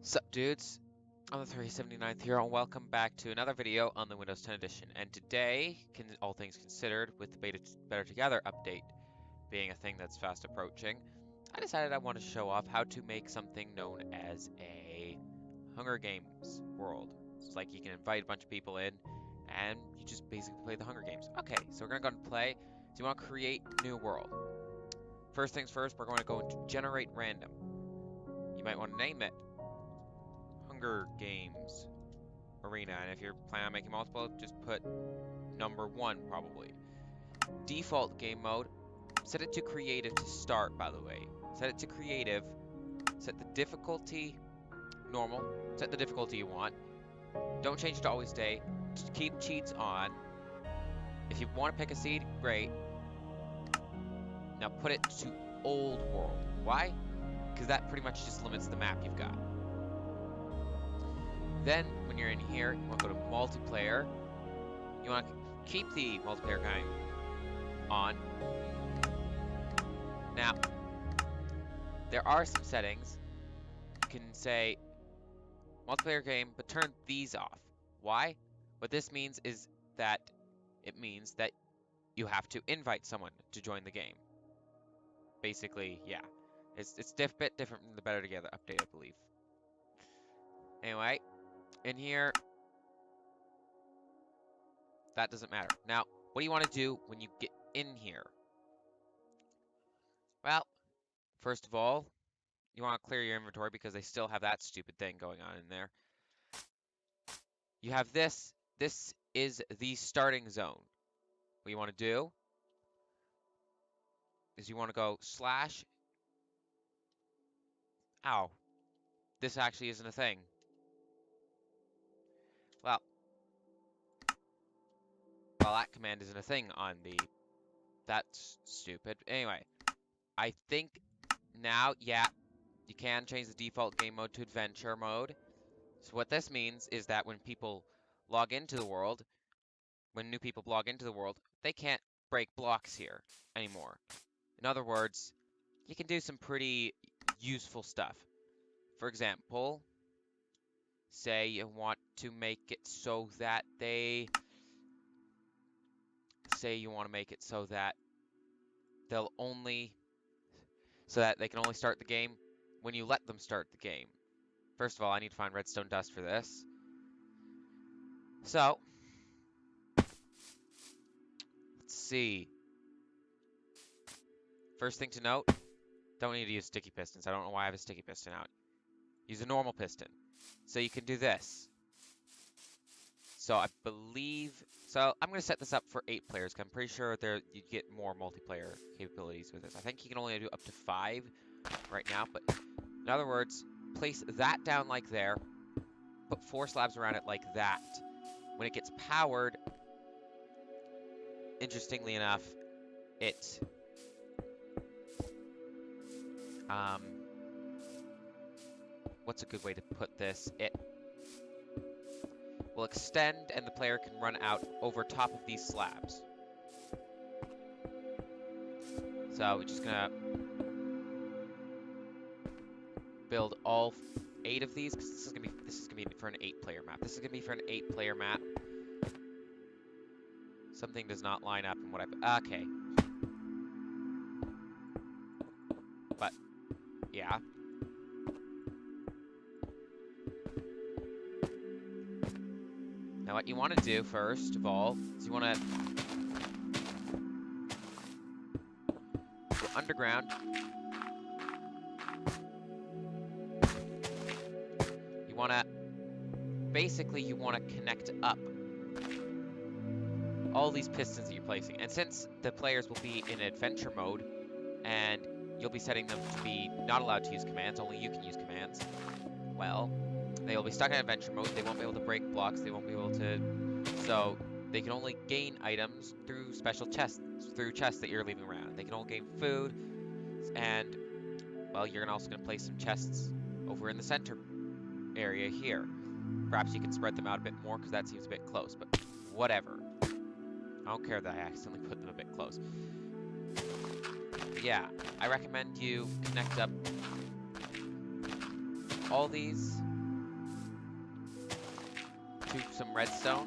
Sup dudes, I'm the 379th here and welcome back to another video on the Windows 10 edition. And today, all things considered, with the Better Together update being a thing that's fast approaching, I decided I want to show off how to make something known as a Hunger Games world. It's like you can invite a bunch of people in and you just basically play the Hunger Games. Okay, so we're going to go and play. So you want to create new world. First things first, we're going to go into generate random. You might want to name it Hunger Games Arena, and if you're planning on making multiple, just put number 1 probably. Default game mode, set it to creative to start, by the way. Set it to creative, set the difficulty normal, set the difficulty you want. Don't change it to always stay, just keep cheats on. If you want to pick a seed, great. Now put it to old world. Why? Because that pretty much just limits the map you've got. Then, when you're in here, you want to go to multiplayer. You want to keep the multiplayer kind on. Now, there are some settings. You can say multiplayer game, but turn these off. Why? What this means is that it means that you have to invite someone to join the game. Basically, yeah. It's a bit different from the Better Together update, I believe. Anyway, in here, that doesn't matter. Now, what do you want to do when you get in here? Well, first of all, you want to clear your inventory because they still have that stupid thing going on in there. You have this. This is the starting zone. What you want to do is you want to go slash. Ow. This actually isn't a thing. Well, that command isn't a thing on the... That's stupid. Anyway, I think now, yeah, you can change the default game mode to adventure mode. So what this means is that when people log into the world, when new people log into the world, they can't break blocks here anymore. In other words, you can do some pretty useful stuff. For example, say you want to make it so that they... Say you want to make it so that they'll only... So that they can only start the game when you let them start the game. First of all, I need to find redstone dust for this. So, let's see. First thing to note, don't need to use sticky pistons. I don't know why I have a sticky piston out. Use a normal piston. So you can do this. So I believe... So I'm going to set this up for 8 players, because I'm pretty sure you get more multiplayer capabilities with this. I think you can only do up to 5 right now, but in other words, place that down like there, put 4 slabs around it like that. When it gets powered, interestingly enough, it... what's a good way to put this? It will extend and the player can run out over top of these slabs. So we're just gonna build all 8 of these because this is gonna be for an 8-player map. This is gonna be for an 8-player map. Something does not line up in what I've... Okay. But, yeah. Now what you want to do, first of all, is you want to go underground. You want to... Basically, you want to connect up all these pistons that you're placing. And since the players will be in adventure mode, and you'll be setting them to be not allowed to use commands, only you can use commands, well, they will be stuck in adventure mode. They won't be able to break blocks. They won't be able to... So, they can only gain items through special chests, through chests that you're leaving around. They can only gain food, and, well, you're also going to place some chests over in the center area here. Perhaps you can spread them out a bit more, because that seems a bit close, but whatever. I don't care that I accidentally put them a bit close. But yeah, I recommend you connect up all these some redstone.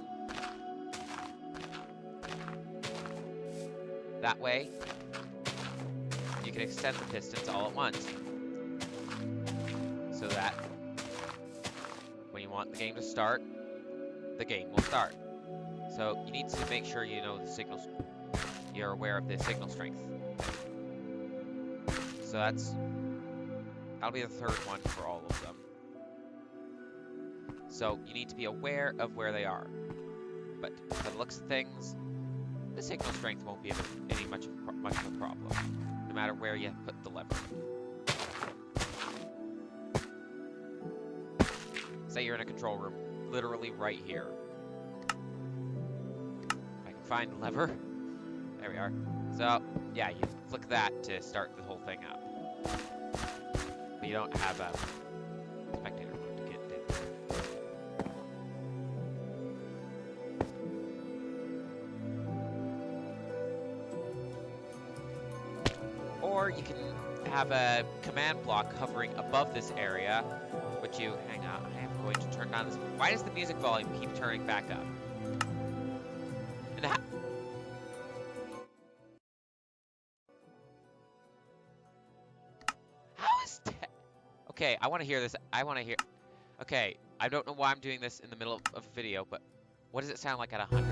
That way, you can extend the pistons all at once. So that when you want the game to start, the game will start. So you need to make sure you know the signals, you're aware of the signal strength. So that'll be the third one for all of them. So you need to be aware of where they are. But by the looks of things, the signal strength won't be any much of a problem, no matter where you put the lever. Say you're in a control room, literally right here. If I can find the lever. There we are. So, yeah, you flick that to start the whole thing up. But you don't have a spectator mode to get in. Or you can have a command block hovering above this area, which you, hang on, I am going to turn down this. Why does the music volume keep turning back up? And how is that? Okay, I want to hear this. I want to hear. Okay, I don't know why I'm doing this in the middle of a video, but what does it sound like at 100?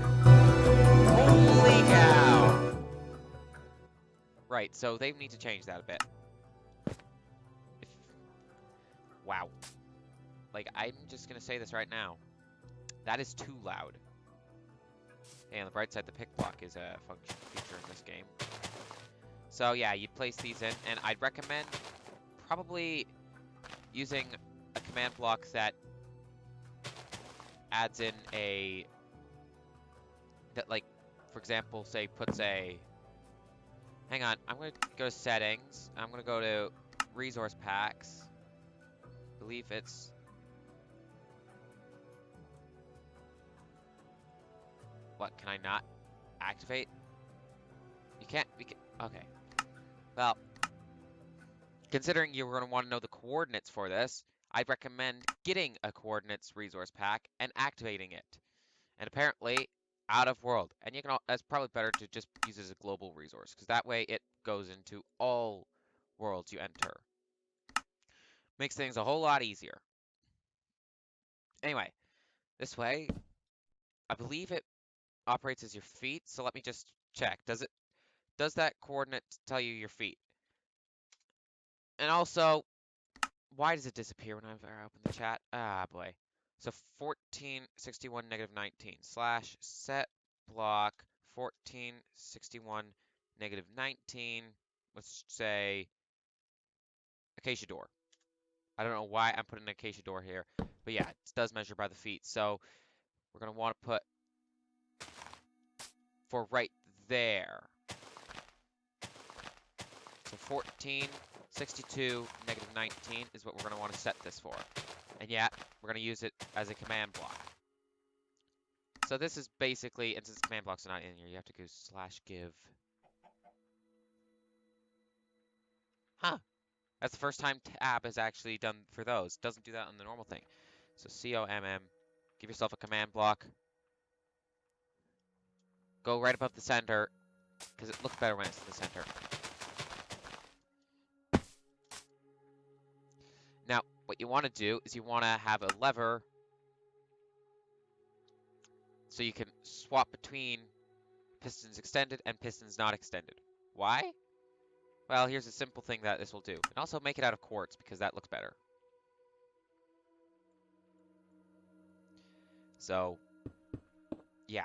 Holy cow! Right, so they need to change that a bit. Wow. Like, I'm just gonna say this right now. That is too loud. Hey, on the bright side, the pick block is a feature in this game. So yeah, you'd place these in, and I'd recommend probably using a command block that adds in a, that, like, for example, say puts a, hang on, I'm gonna go to settings, I'm gonna go to resource packs, I believe it's, what, can I not activate? You can't, okay. Well, considering you're going to want to know the coordinates for this, I'd recommend getting a coordinates resource pack and activating it. And apparently, out of world. And you can, that's probably better to just use it as a global resource, because that way it goes into all worlds you enter. Makes things a whole lot easier. Anyway, this way, I believe it operates as your feet, so let me just check. Does that coordinate tell you your feet? And also, why does it disappear when I open the chat? Ah, boy. So 1461 negative 19 slash set block 1461 negative 19. Let's say acacia door. I don't know why I'm putting an acacia door here, but yeah, it does measure by the feet. So we're going to want to put for right there. So 1462 negative 19 is what we're going to want to set this for. And yet, we're going to use it as a command block. So this is basically, and since command blocks are not in here, you have to go /give. Huh. That's the first time tab is actually done for those. Doesn't do that on the normal thing. So COMM, give yourself a command block. Go right above the center, because it looks better when it's in the center. Now, what you want to do is you want to have a lever so you can swap between pistons extended and pistons not extended. Why? Well, here's a simple thing that this will do. And also make it out of quartz, because that looks better. So, yeah.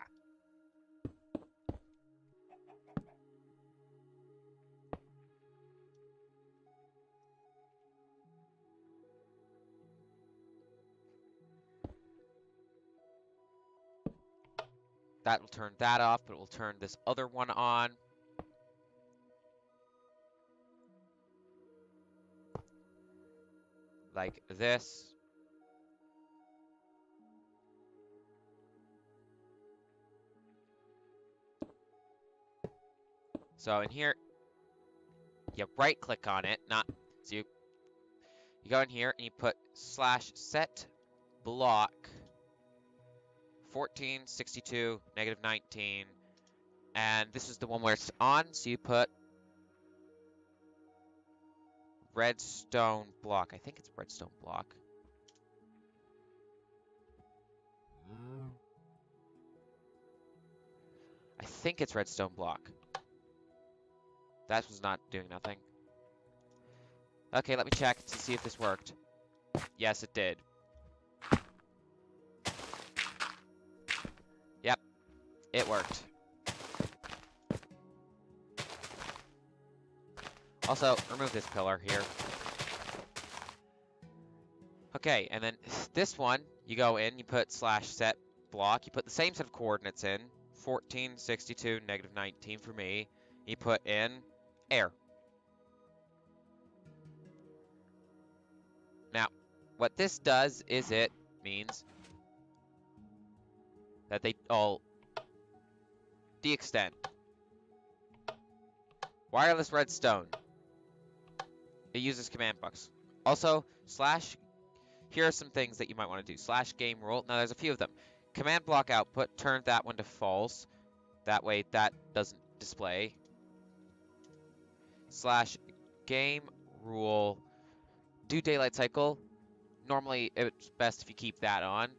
That will turn that off, but it will turn this other one on. Like this. So in here, you right click on it, so you go in here and you put /set block 14, 62, negative 19. And this is the one where it's on, so you put redstone block. I think it's redstone block. I think it's redstone block. That was not doing nothing. Okay, let me check to see if this worked. Yes, it did. Yep, it worked. Also, remove this pillar here. Okay, and then this one, you go in, you put /set block, you put the same set of coordinates in, 14, 62, negative 19 for me. You put in air. Now, what this does is it means that they all de-extend. Wireless redstone. It uses command blocks. Also, here are some things that you might want to do. /game rule. Now, there's a few of them. Command block output, turn that one to false. That way, that doesn't display. /game rule. Do daylight cycle. Normally, it's best if you keep that on.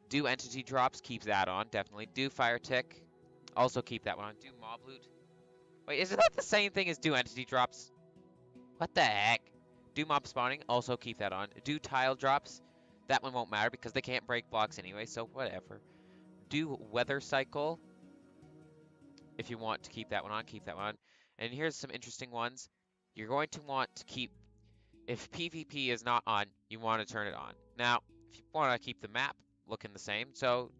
Do entity drops. Keep that on, definitely. Do fire tick. Also keep that one on. Do mob loot. Wait, isn't that the same thing as do entity drops? What the heck? Do mob spawning. Also keep that on. Do tile drops. That one won't matter because they can't break blocks anyway, so whatever. Do weather cycle. If you want to keep that one on, keep that one on. And here's some interesting ones. You're going to want to keep, if PvP is not on, you want to turn it on. Now, if you want to keep the map looking the same, so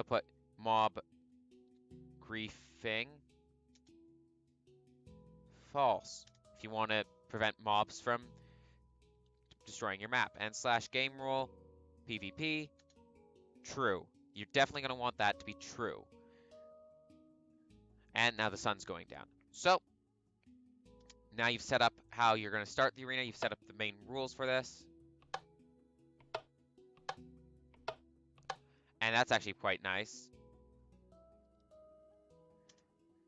put mob griefing false. If you want to prevent mobs from destroying your map. And /game rule PvP true. You're definitely going to want that to be true. And now the sun's going down. So, now you've set up how you're going to start the arena. You've set up the main rules for this. And that's actually quite nice.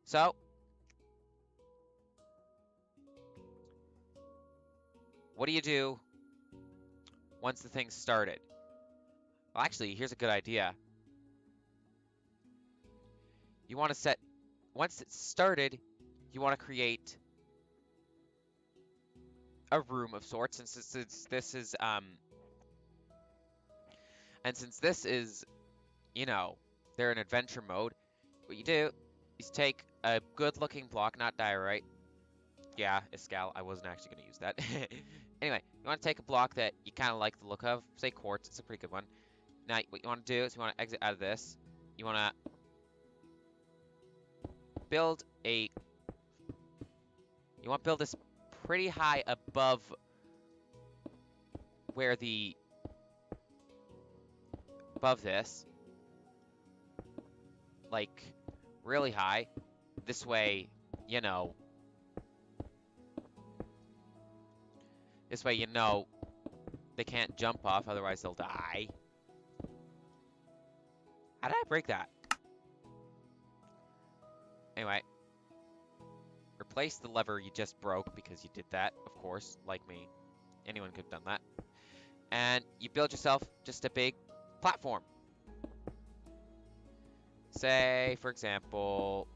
So, what do you do once the thing's started? Well, actually, here's a good idea. You want to set, once it's started, you want to create a room of sorts. And since this is, you know, they're in adventure mode, what you do is take a good-looking block, not diorite. Yeah, Escal, I wasn't actually going to use that. Anyway, you want to take a block that you kind of like the look of. Say quartz, it's a pretty good one. Now, what you want to do is you want to exit out of this. You want to build this pretty high above where above this. Like, really high. This way, you know. This way, you know, they can't jump off, otherwise they'll die. How did I break that? Anyway. Replace the lever you just broke because you did that, of course, like me. Anyone could have done that. And you build yourself just a big platform. Say, for example,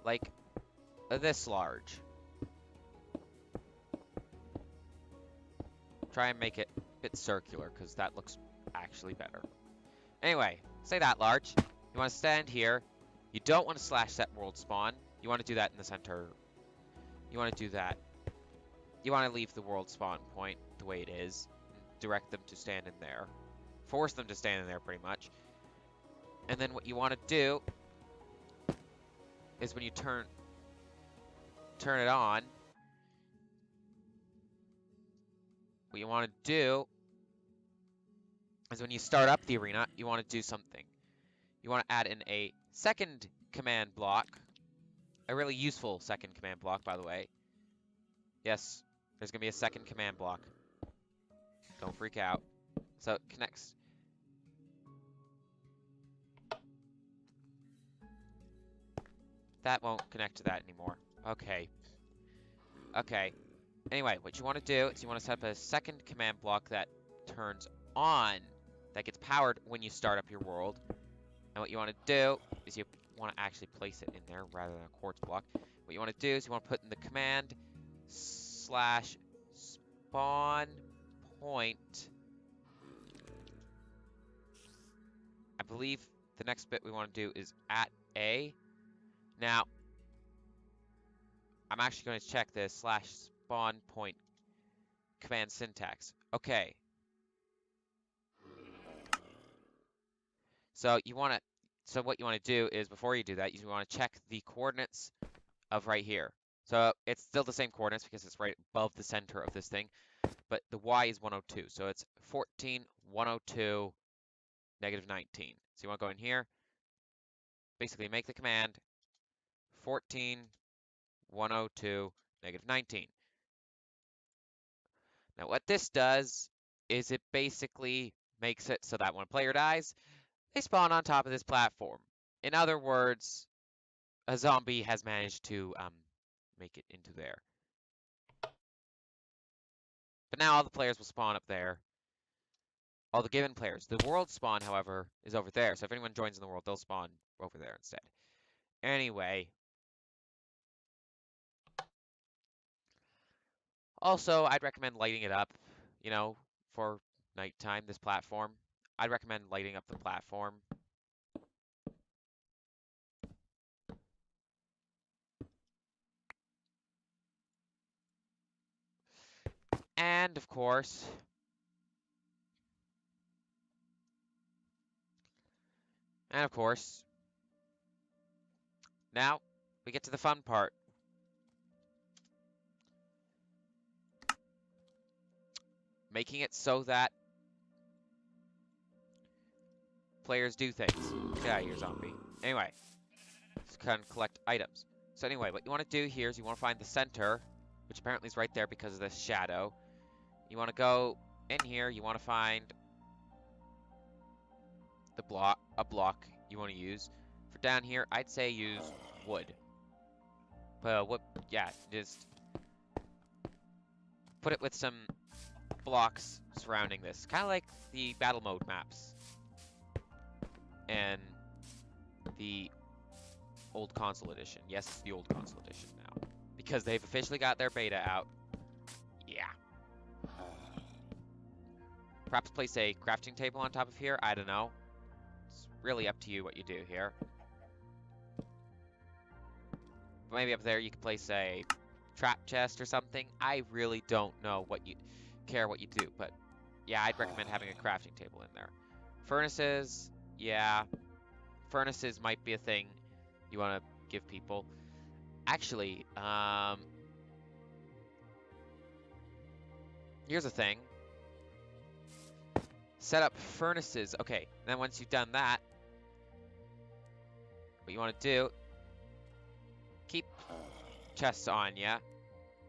like this large. Try and make it a bit circular because that looks actually better. Anyway, say that large. You want to stand here. You don't want to /set world spawn. You want to do that in the center. You want to do that. You want to leave the world spawn point the way it is. And direct them to stand in there. Force them to stand in there pretty much. And then what you want to do is when you turn it on, what you want to do is when you start up the arena, you want to do something. You want to add in a second command block, a really useful second command block, by the way. Yes, there's going to be a second command block. Don't freak out. So it connects. That won't connect to that anymore. Okay. Okay. Anyway, what you want to do is you want to set up a second command block that turns on, that gets powered when you start up your world. And what you want to do is you want to actually place it in there rather than a quartz block. What you want to do is you want to put in the command /spawn point. I believe the next bit we want to do is @A. Now, I'm actually going to check this /spawn point command syntax. Okay. So what you want to do is before you do that, you want to check the coordinates of right here. So it's still the same coordinates because it's right above the center of this thing, but the y is 102. So it's 14, 102, -19. So you want to go in here, basically make the command 14, 102, -19. Now what this does is it basically makes it so that when a player dies, they spawn on top of this platform. In other words, a zombie has managed to make it into there. But now all the players will spawn up there. All the given players. The world spawn, however, is over there. So if anyone joins in the world, they'll spawn over there instead. Anyway. Also, I'd recommend lighting it up, you know, for nighttime, this platform. I'd recommend lighting up the platform. And, of course, now we get to the fun part. Making it so that players do things. Get out of here, zombie. Anyway, just kind of collect items. So anyway, what you want to do here is you want to find the center, which apparently is right there because of this shadow. You want to go in here, you want to find a block you want to use. For down here, I'd say use wood. Yeah, just put it with some blocks surrounding this. Kind of like the battle mode maps and the old console edition. Yes, it's the old console edition now, because they've officially got their beta out. Yeah. Perhaps place a crafting table on top of here. I don't know. It's really up to you what you do here. But maybe up there you could place a trap chest or something. I really don't know what you do, but yeah, I'd recommend having a crafting table in there. Furnaces, yeah. Furnaces might be a thing you want to give people. Actually, here's a thing. Set up furnaces. Okay, then once you've done that, what you want to do, keep chests on, yeah?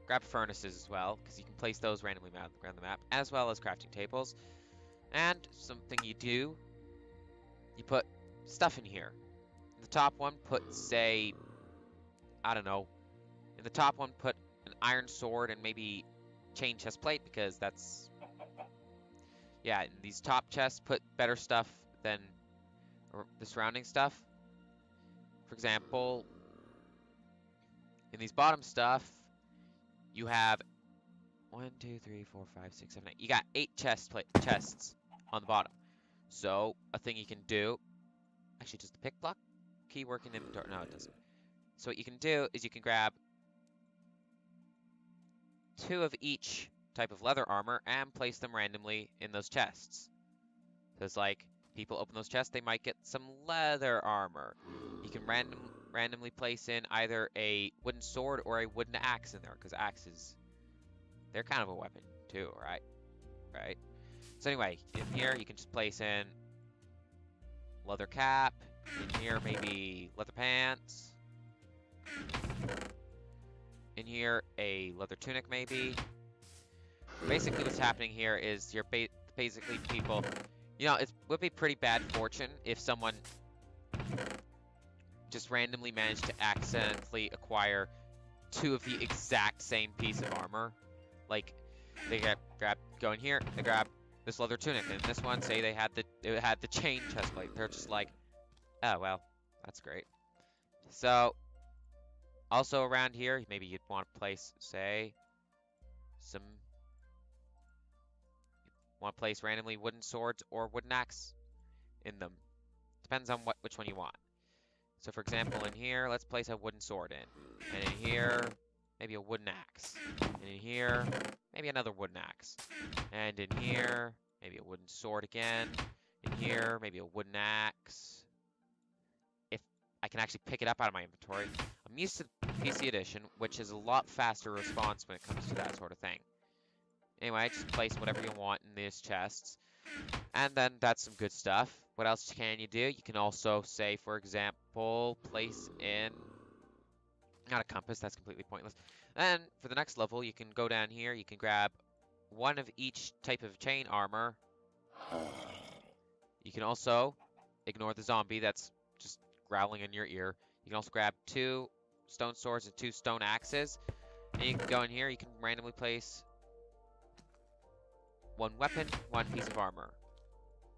Grab furnaces as well, because you can place those randomly around the map, as well as crafting tables. And something you do, you put stuff in here. In the top one, put, say, I don't know. In the top one, put an iron sword and maybe chain chest plate, because that's... Yeah, in these top chests, put better stuff than the surrounding stuff. For example, in these bottom stuff, you have 1, 2, 3, 4, 5, 6, 7, 8. You got 8 chests on the bottom. So a thing you can do, actually, does the pick block key work in inventory? No, it doesn't. So what you can do is you can grab 2 of each type of leather armor and place them randomly in those chests. Because like people open those chests, they might get some leather armor. You can randomly place in either a wooden sword or a wooden axe in there, because axes, they're kind of a weapon too, right? Right. So anyway, in here you can just place in leather cap, In here, maybe leather pants. In here, a leather tunic, maybe. Basically, what's happening here is you're basically people... You know, it would be pretty bad fortune if someone just randomly managed to accidentally acquire 2 of the exact same piece of armor. Like, they go in here, they grab this leather tunic, and this one, say it had the chain chestplate. They're just like, oh well, that's great. So, also around here, maybe you'd want to place, say, randomly wooden swords or wooden axe in them. Depends on which one you want. So for example, in here, let's place a wooden sword in. And in here, maybe a wooden axe. And in here, maybe another wooden axe. And in here, maybe a wooden sword again. In here, maybe a wooden axe. If I can actually pick it up out of my inventory. I'm used to PC Edition, which is a lot faster response when it comes to that sort of thing. Anyway, just place whatever you want in these chests. And then that's some good stuff. What else can you do? You can also say, for example, place in... Not a compass, that's completely pointless. Then, for the next level, you can go down here. You can grab one of each type of chain armor. You can also ignore the zombie that's just growling in your ear. You can also grab 2 stone swords and 2 stone axes. And you can go in here. You can randomly place 1 weapon, 1 piece of armor.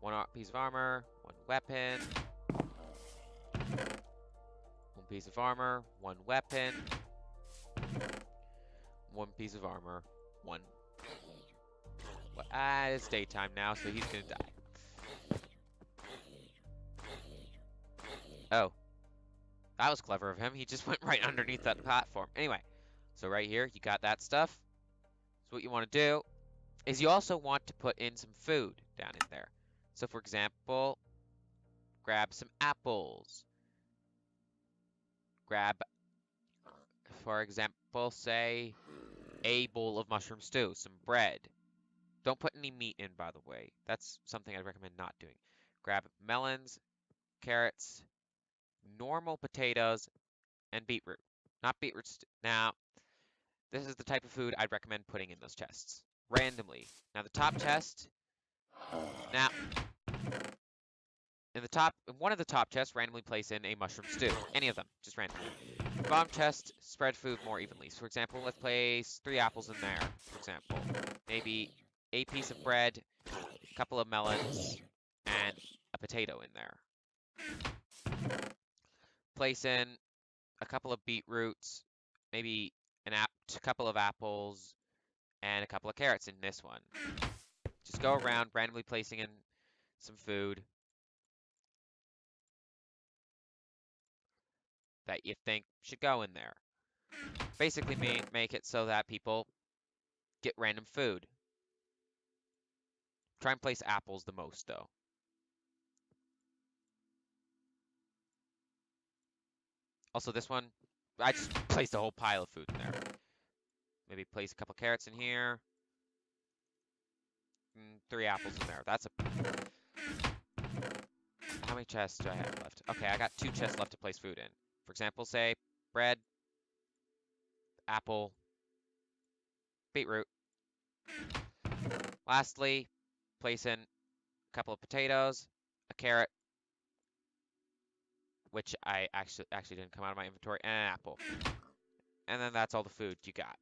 1 piece of armor, 1 weapon. 1 piece of armor, 1 weapon. 1 piece of armor, 1. It's daytime now, so he's gonna die. Oh. That was clever of him. He just went right underneath that platform. Anyway, so right here, you got that stuff. So what you want to do is you also want to put in some food down in there. So for example, grab some apples. Grab, for example, say, a bowl of mushroom stew, some bread. Don't put any meat in, by the way. That's something I'd recommend not doing. Grab melons, carrots, normal potatoes, and beetroot. Not beetroot. Now, this is the type of food I'd recommend putting in those chests. Randomly. Now, the top chest... Now, in one of the top chests, randomly place in a mushroom stew. Any of them, just randomly. Bottom chest, spread food more evenly. So for example, let's place 3 apples in there, for example. Maybe a piece of bread, a couple of melons, and a potato in there. Place in a couple of beetroots, maybe a couple of apples, and a couple of carrots in this one. Just go around randomly placing in some food that you think should go in there. Basically make it so that people get random food. Try and place apples the most, though. Also, this one, I just placed a whole pile of food in there. Maybe place a couple carrots in here. 3 apples in there. That's a... How many chests do I have left? Okay, I got 2 chests left to place food in. For example, say, bread, apple, beetroot. Lastly, place in a couple of potatoes, a carrot, which I actually didn't come out of my inventory, and an apple. And then that's all the food you got.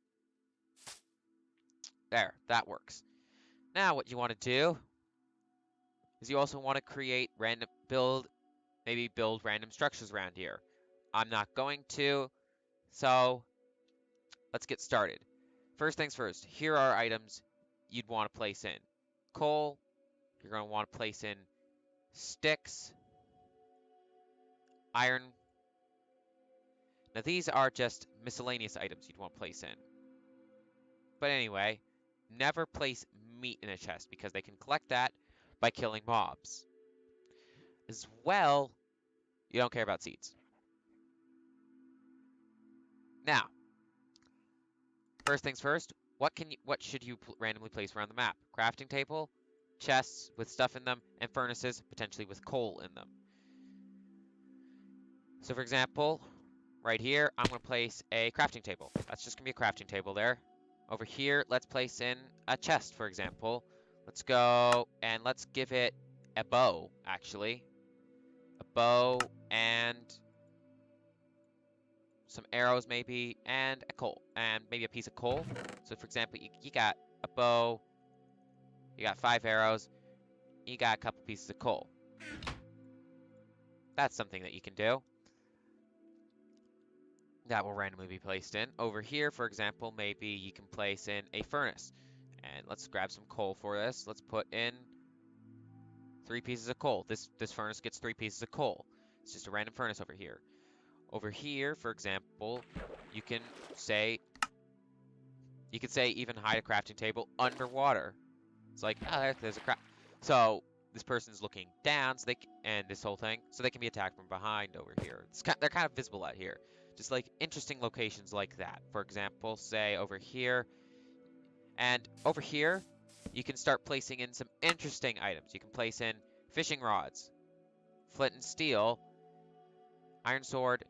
There, that works. Now what you want to do is you also want to build random structures around here. I'm not going to, so let's get started. First things first, here are items you'd want to place in. Coal, you're going to want to place in sticks, iron. Now these are just miscellaneous items you'd want to place in. But anyway, never place meat in a chest because they can collect that by killing mobs. As well, you don't care about seeds. Now, first things first, what should you randomly place around the map? Crafting table, chests with stuff in them, and furnaces, potentially with coal in them. So for example, right here, I'm going to place a crafting table. That's just going to be a crafting table there. Over here, let's place in a chest, for example. Let's go and let's give it a bow, actually. A bow and some arrows maybe, and a coal, and maybe a piece of coal. So for example, you got a bow, you got 5 arrows, you got a couple pieces of coal. That's something that you can do. That will randomly be placed in. Over here, for example, maybe you can place in a furnace. And let's grab some coal for this. Let's put in 3 pieces of coal. This furnace gets 3 pieces of coal. It's just a random furnace over here. Over here, for example, you can say even hide a crafting table underwater. It's like, oh, there's a craft. So this person's looking down, so and this whole thing, so they can be attacked from behind over here. They're kind of visible out here. Just like interesting locations like that. For example, say over here, and over here, you can start placing in some interesting items. You can place in fishing rods, flint and steel, iron sword,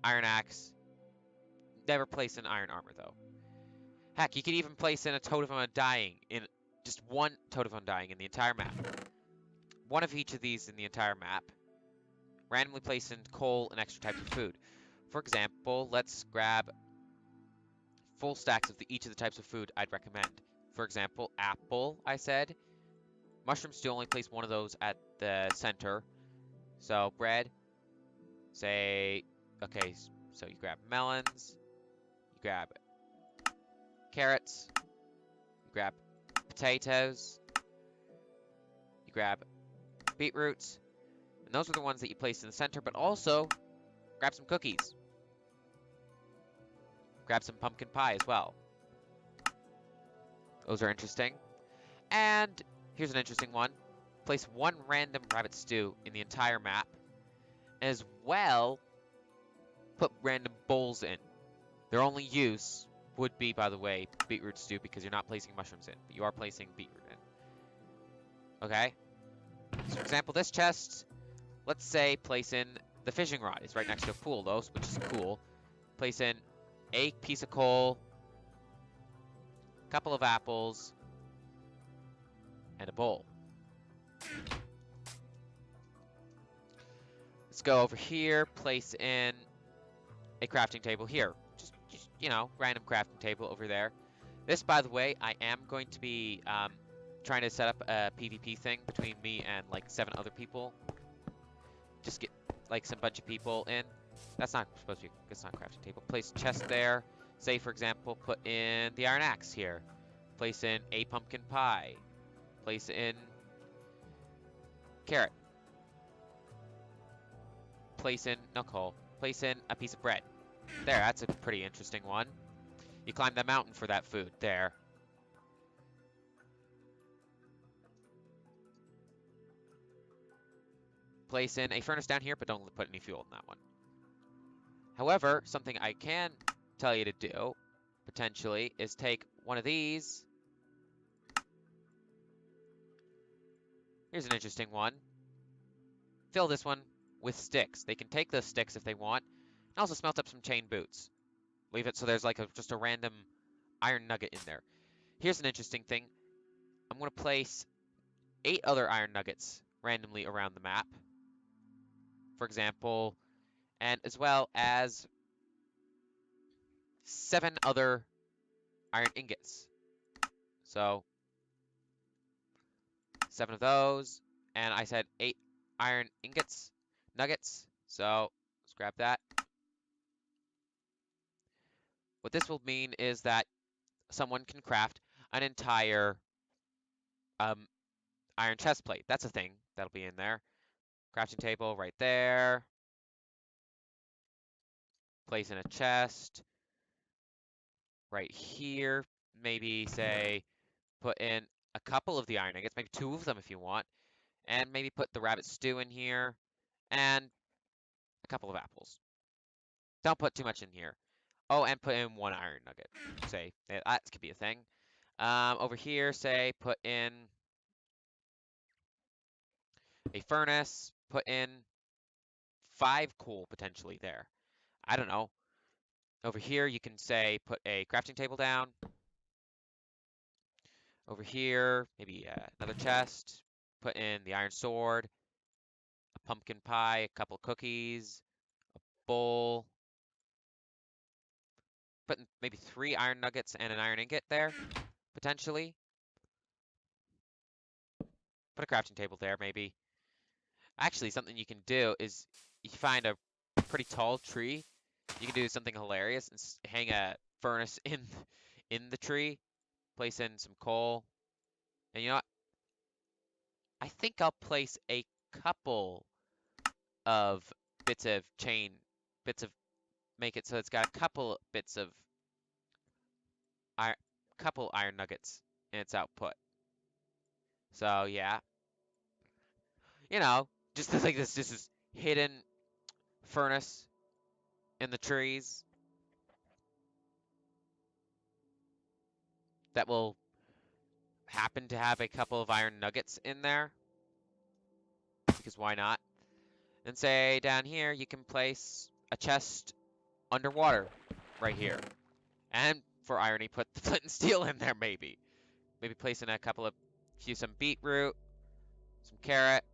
iron axe. Never place in iron armor though. Heck, you could even place in a totem of undying in just one totem of undying in the entire map. One of each of these in the entire map. Randomly place in coal and extra types of food. For example, let's grab full stacks of each of the types of food I'd recommend. For example, apple, I said. Mushrooms do only place one of those at the center. So bread, say, okay, so you grab melons, you grab carrots, you grab potatoes, you grab beetroots, and those are the ones that you place in the center, but also grab some cookies. Grab some pumpkin pie as well. Those are interesting. And here's an interesting one. Place 1 random rabbit stew in the entire map. As well, put random bowls in. Their only use would be, by the way, beetroot stew, because you're not placing mushrooms in, but you are placing beetroot in. Okay? So for example, this chest, let's say place in the fishing rod. It's right next to a pool, though, which is cool. Place in a piece of coal, a couple of apples, and a bowl. Let's go over here, place in a crafting table here. Just you know, random crafting table over there. This, by the way, I am going to be trying to set up a PvP thing between me and like 7 other people. Just get like some bunch of people in. That's not supposed to be, it's not a crafting table. Place a chest there. Say, for example, put in the iron axe here. Place in a pumpkin pie. Place in carrot. Place in, no coal. Place in a piece of bread. There, that's a pretty interesting one. You climb the mountain for that food. There. Place in a furnace down here, but don't put any fuel in that one. However, something I can tell you to do, potentially, is take one of these. Here's an interesting one. Fill this one with sticks. They can take those sticks if they want, and also smelt up some chain boots. Leave it so there's like just a random iron nugget in there. Here's an interesting thing. I'm going to place 8 other iron nuggets randomly around the map, for example, and as well as 7 other iron ingots. So 7 of those, and I said 8 iron nuggets. So let's grab that. What this will mean is that someone can craft an entire iron chest plate. That's a thing that'll be in there. Crafting table right there. Place in a chest. Right here. Maybe, say, put in a couple of the iron ingots, maybe 2 of them if you want. And maybe put the rabbit stew in here. And a couple of apples. Don't put too much in here. Oh, and put in 1 iron nugget. Say, that could be a thing. Over here, say, put in a furnace. Put in 5 coal potentially there. I don't know. Over here, you can say put a crafting table down. Over here, maybe another chest. Put in the iron sword, a pumpkin pie, a couple cookies, bowl. Put in maybe 3 iron nuggets and an iron ingot there, potentially. Put a crafting table there, maybe. Actually, something you can do is you find a pretty tall tree. You can do something hilarious and hang a furnace in the tree. Place in some coal. And you know what? I think I'll place a couple of bits of chain, bits of, make it so it's got a couple bits of iron, couple iron nuggets in its output. So yeah, you know, just like this, just this hidden furnace in the trees that will happen to have a couple of iron nuggets in there, because why not? And say down here you can place a chest underwater right here. And for irony, put the flint and steel in there maybe. Maybe place in a couple of some beetroot, some carrot,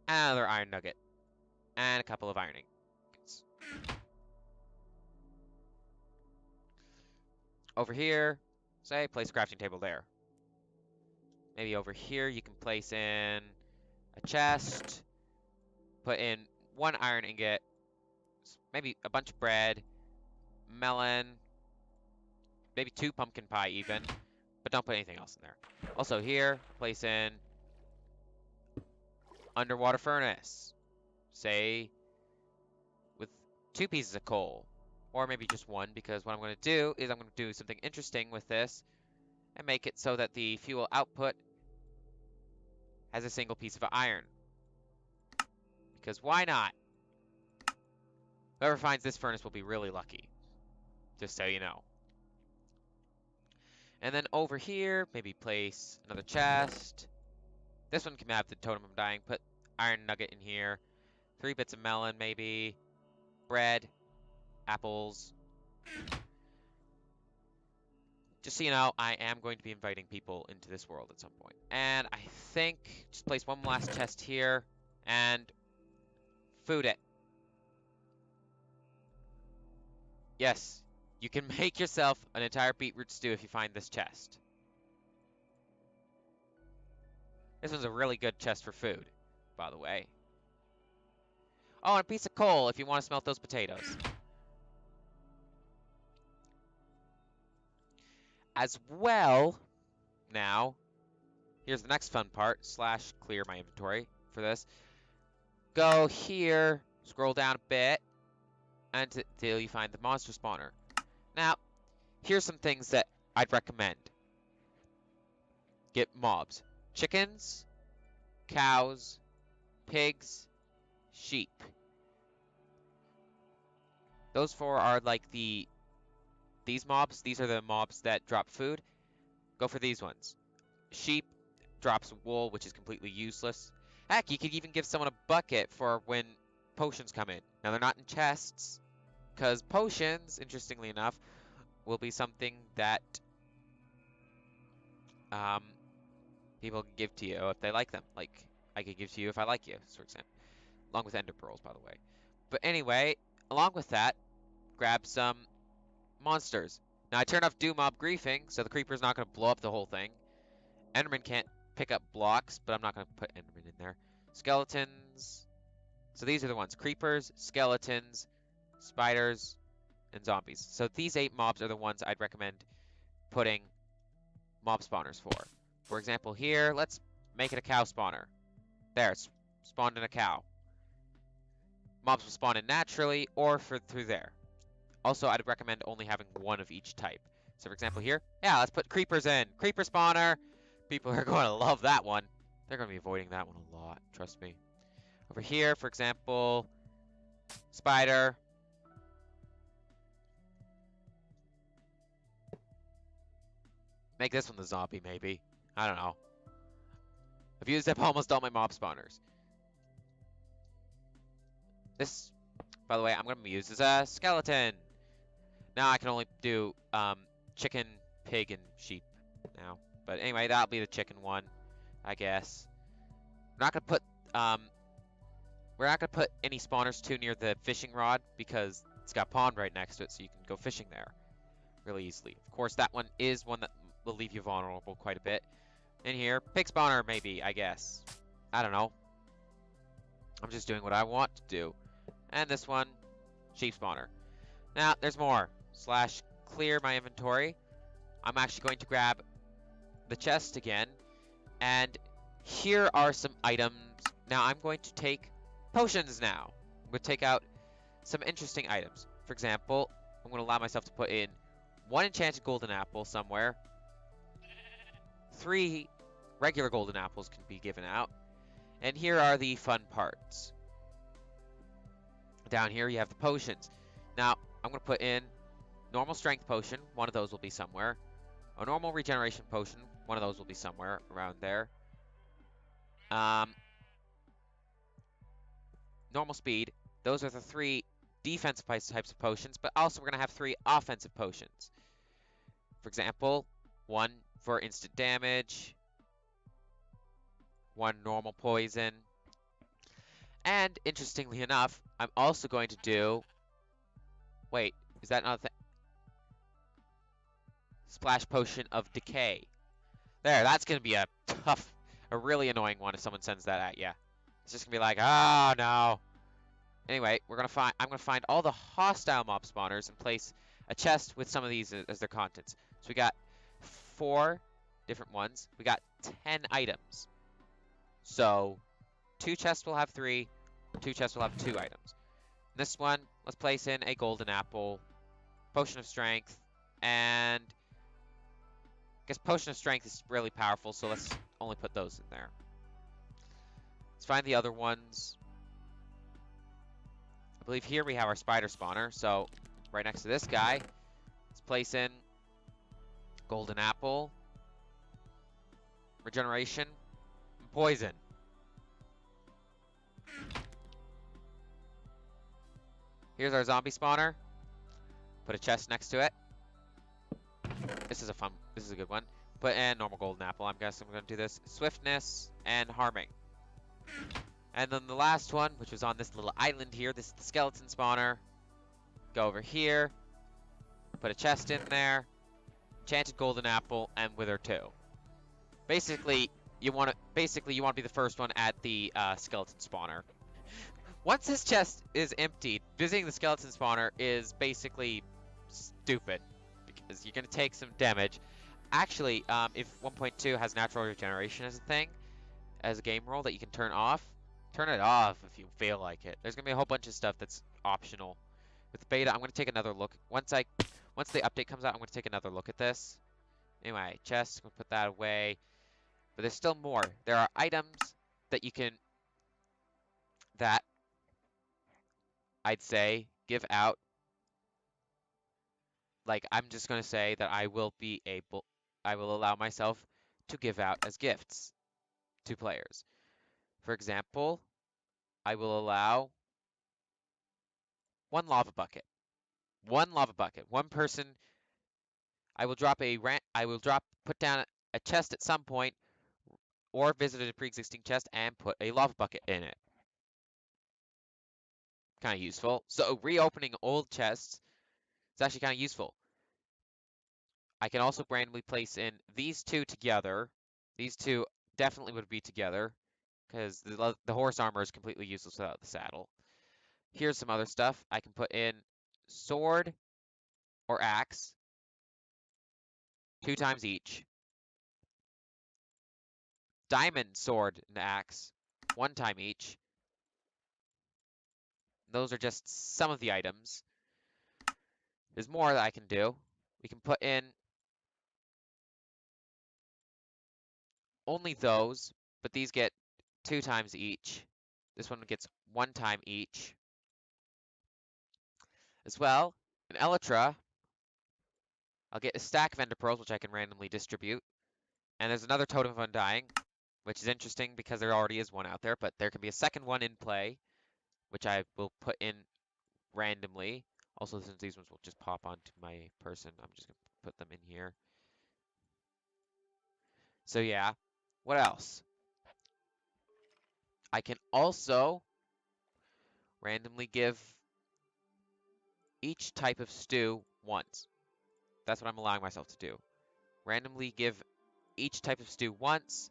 another iron nugget, and a couple of iron ingots. Over here, say place a crafting table there. Maybe over here you can place in a chest, put in 1 iron ingot, maybe a bunch of bread, melon, maybe 2 pumpkin pie even, but don't put anything else in there. Also here, place in underwater furnace, say with 2 pieces of coal, or maybe just 1, because what I'm going to do is I'm going to do something interesting with this and make it so that the fuel output has a single piece of iron. Because why not? Whoever finds this furnace will be really lucky, just so you know. And then over here, maybe place another chest. This one can have the totem of dying. Put iron nugget in here. 3 bits of melon, maybe. Bread. Apples. Just so you know, I am going to be inviting people into this world at some point. And I think just place 1 last chest here and food it. Yes, you can make yourself an entire beetroot stew if you find this chest. This one's a really good chest for food, by the way. Oh, and a piece of coal if you want to smelt those potatoes. As well, now, here's the next fun part, / clear my inventory for this. Go here, scroll down a bit, until you find the monster spawner. Now, here's some things that I'd recommend. Get mobs. Chickens, cows, pigs, sheep. Those 4 are like these mobs. These are the mobs that drop food. Go for these ones. Sheep drops wool, which is completely useless. Heck, you could even give someone a bucket for when potions come in. Now, they're not in chests, because potions, interestingly enough, will be something that people can give to you if they like them. Like, I could give to you if I like you, for example. Along with ender pearls, by the way. But anyway, along with that, grab some monsters. Now, I turned off Do Mob Griefing, so the creeper's not going to blow up the whole thing. Enderman can't pick up blocks, but I'm not going to put Enderman in there. Skeletons. So these are the ones. Creepers, skeletons, spiders, and zombies. So these 8 mobs are the ones I'd recommend putting mob spawners for. For example, here, let's make it a cow spawner. There, it's spawned in a cow. Mobs will spawn in naturally or through there. Also, I'd recommend only having 1 of each type. So for example here, yeah, let's put creepers in. Creeper spawner. People are going to love that one. They're going to be avoiding that one a lot, trust me. Over here, for example, spider. Make this one the zombie, maybe. I don't know. I've used up almost all my mob spawners. This, by the way, I'm going to use as a skeleton. Now I can only do chicken, pig, and sheep now. But anyway, that'll be the chicken one, I guess. We're not gonna put um we're not gonna put any spawners too near the fishing rod because it's got a pond right next to it, so you can go fishing there really easily. Of course, that one is one that will leave you vulnerable quite a bit. In here, pig spawner maybe, I guess. I don't know. I'm just doing what I want to do. And this one, sheep spawner. Now, there's more. Slash clear my inventory. I'm actually going to grab the chest again. And here are some items. Now, I'm going to take potions now. I'm going to take out some interesting items. For example, I'm going to allow myself to put in 1 enchanted golden apple somewhere. 3 regular golden apples can be given out. And here are the fun parts. Down here you have the potions. Now, I'm going to put in normal strength potion. One of those will be somewhere. A normal regeneration potion. One of those will be somewhere around there. Normal speed. Those are the 3 defensive types of potions, but also we're going to have 3 offensive potions. For example, 1 for instant damage, 1 normal poison, and interestingly enough, I'm also going to do... Wait, is that another thing? Splash potion of decay. There, that's going to be a really annoying one if someone sends that at you. It's just going to be like, oh no. Anyway, I'm gonna find all the hostile mob spawners and place a chest with some of these as their contents. So we got 4 different ones. We got 10 items. So 2 chests will have 3, 2 chests will have 2 items. This one, let's place in a golden apple, potion of strength, and I guess potion of strength is really powerful, so let's only put those in there. Let's find the other ones. I believe here we have our spider spawner, so right next to this guy, let's place in golden apple, regeneration, and poison. Here's our zombie spawner. Put a chest next to it. This is a good one. Put in normal golden apple. I'm guessing I'm going to do this. Swiftness and harming. And then the last one, which was on this little island here, this is the skeleton spawner. Go over here. Put a chest in there. Enchanted golden apple and wither 2. Basically, you want to be the first one at the skeleton spawner. Once this chest is emptied, visiting the skeleton spawner is basically stupid because you're going to take some damage. Actually, if 1.2 has natural regeneration as a thing, as a game rule that you can turn off, turn it off if you feel like it. There's going to be a whole bunch of stuff that's optional. With the beta, I'm going to take another look. Once the update comes out, I'm going to take another look at this. Anyway, chest, I'm going to put that away. But there's still more. There are items that you can, that I'd say, give out. Like, I'm just going to say that I will allow myself to give out as gifts to players. For example, I will allow 1 lava bucket. 1 lava bucket. 1 person. I will put down a chest at some point, or visit a pre-existing chest and put a lava bucket in it. Kind of useful. So reopening old chests is actually kind of useful. I can also randomly place in these 2 together. These 2 definitely would be together because the horse armor is completely useless without the saddle. Here's some other stuff. I can put in sword or axe, 2 times each. Diamond sword and axe, 1 time each. Those are just some of the items. There's more that I can do. We can put in only those, but these get 2 times each. This one gets 1 time each. As well, an elytra, I'll get a stack of ender pearls, which I can randomly distribute. And there's another totem of undying, which is interesting because there already is one out there, but there can be a second one in play, which I will put in randomly. Also, since these ones will just pop onto my person, I'm just going to put them in here. So yeah, what else? I can also randomly give each type of stew once. That's what I'm allowing myself to do. Randomly give each type of stew once,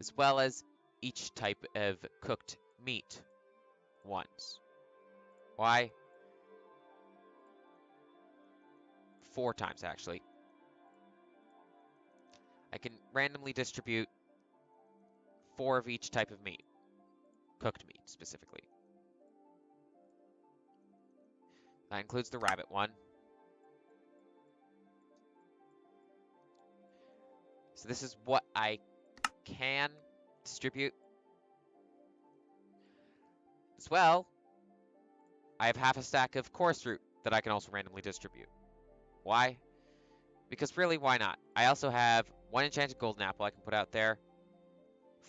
as well as each type of cooked meat once. Why? 4 times, actually. I can randomly distribute 4 of each type of meat. Cooked meat, specifically. That includes the rabbit one. So this is what I can distribute. As well, I have half a stack of chorus fruit that I can also randomly distribute. Why? Because really, why not? I also have 1 enchanted golden apple I can put out there,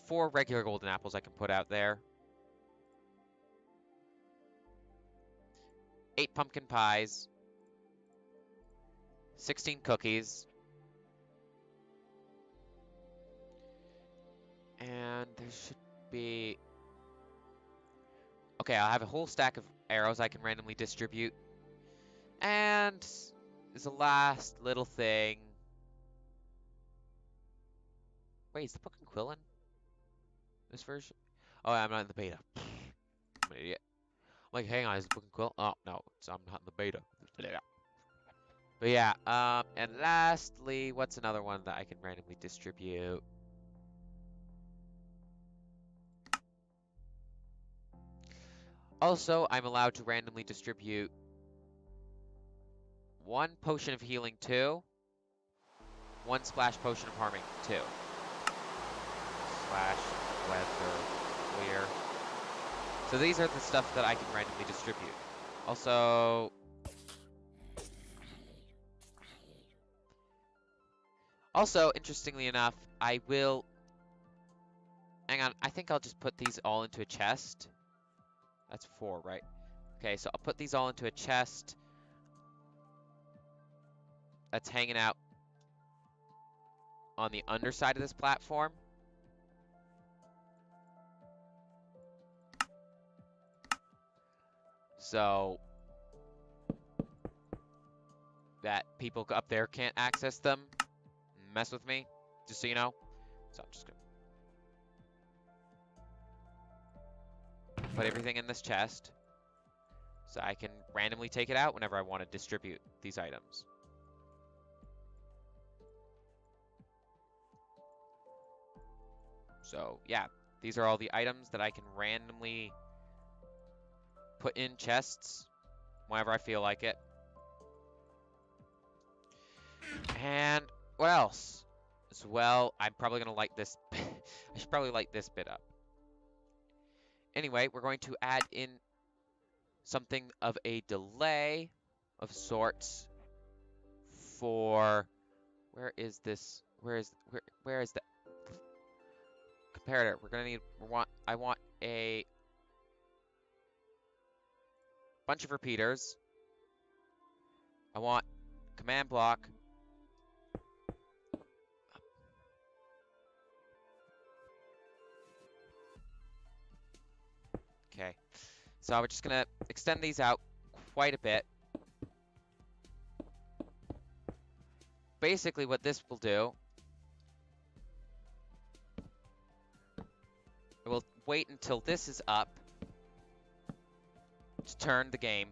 4 regular golden apples I can put out there, 8 pumpkin pies, 16 cookies, and there should be... Okay, I'll have a whole stack of arrows I can randomly distribute, and there's a last little thing. Wait, is the book and quill in this version? Oh, I'm not in the beta. I'm an idiot. I'm like, hang on, is the book and quill? Oh, no, I'm not in the beta. But yeah, and lastly, what's another one that I can randomly distribute? Also, I'm allowed to randomly distribute 1 potion of healing 2, 1 splash potion of harming 2. Slash weather clear. So these are the stuff that I can randomly distribute. Also, interestingly enough, I will... Hang on, I think I'll just put these all into a chest. That's 4, right? Okay, so I'll put these all into a chest that's hanging out on the underside of this platform. So that people up there can't access them, mess with me, just so you know. So I'm just gonna put everything in this chest so I can randomly take it out whenever I want to distribute these items. So yeah, these are all the items that I can randomly put in chests whenever I feel like it. And what else? As well, I'm probably going to light this. I should probably light this bit up. Anyway, we're going to add in something of a delay of sorts for... Where is this? Where is the comparator? We're going to need... I want a bunch of repeaters. I want command block. Okay, so we're just gonna extend these out quite a bit. Basically what this will do, it will wait until this is up to turn the game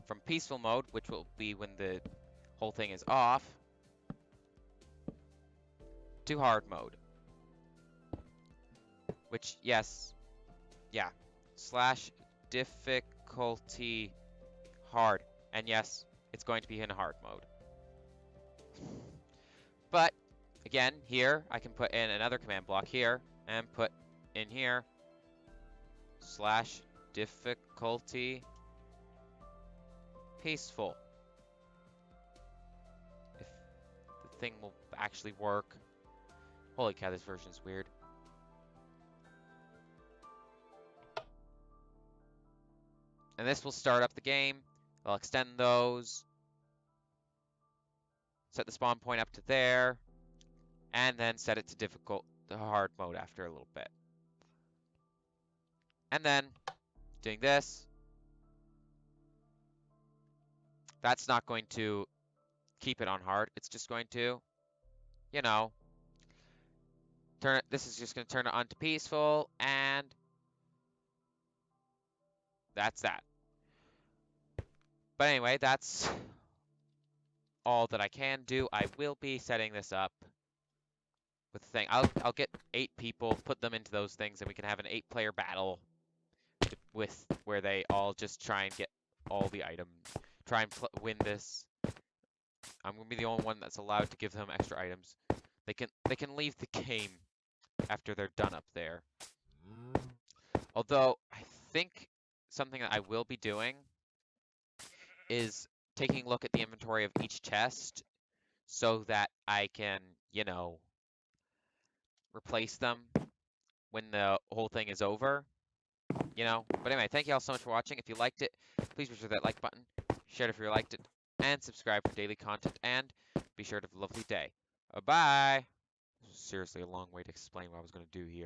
from peaceful mode, which will be when the whole thing is off, to hard mode. Which, yes, yeah, slash difficulty hard. And yes, it's going to be in hard mode. But, again, here, I can put in another command block here, and put in here, slash difficulty peaceful. If the thing will actually work. Holy cow, this version is weird. And this will start up the game. I'll extend those. Set the spawn point up to there. And then set it to difficult, to hard mode after a little bit. And then doing this. That's not going to keep it on hard. It's just going to, you know, turn it. This is just going to turn it on to peaceful, and that's that. But anyway, that's all that I can do. I will be setting this up with the thing. I'll get 8 people, put them into those things, and we can have an 8-player battle with where they all just try and get all the items, try and win this. I'm gonna be the only one that's allowed to give them extra items. They can leave the game after they're done up there. Although I think something that I will be doing is taking a look at the inventory of each chest so that I can, you know, replace them when the whole thing is over, you know. But anyway, thank you all so much for watching. If you liked it, please be sure that like button, share it if you liked it, and subscribe for daily content, and be sure to have a lovely day. Bye-bye. Seriously, a long way to explain what I was going to do here.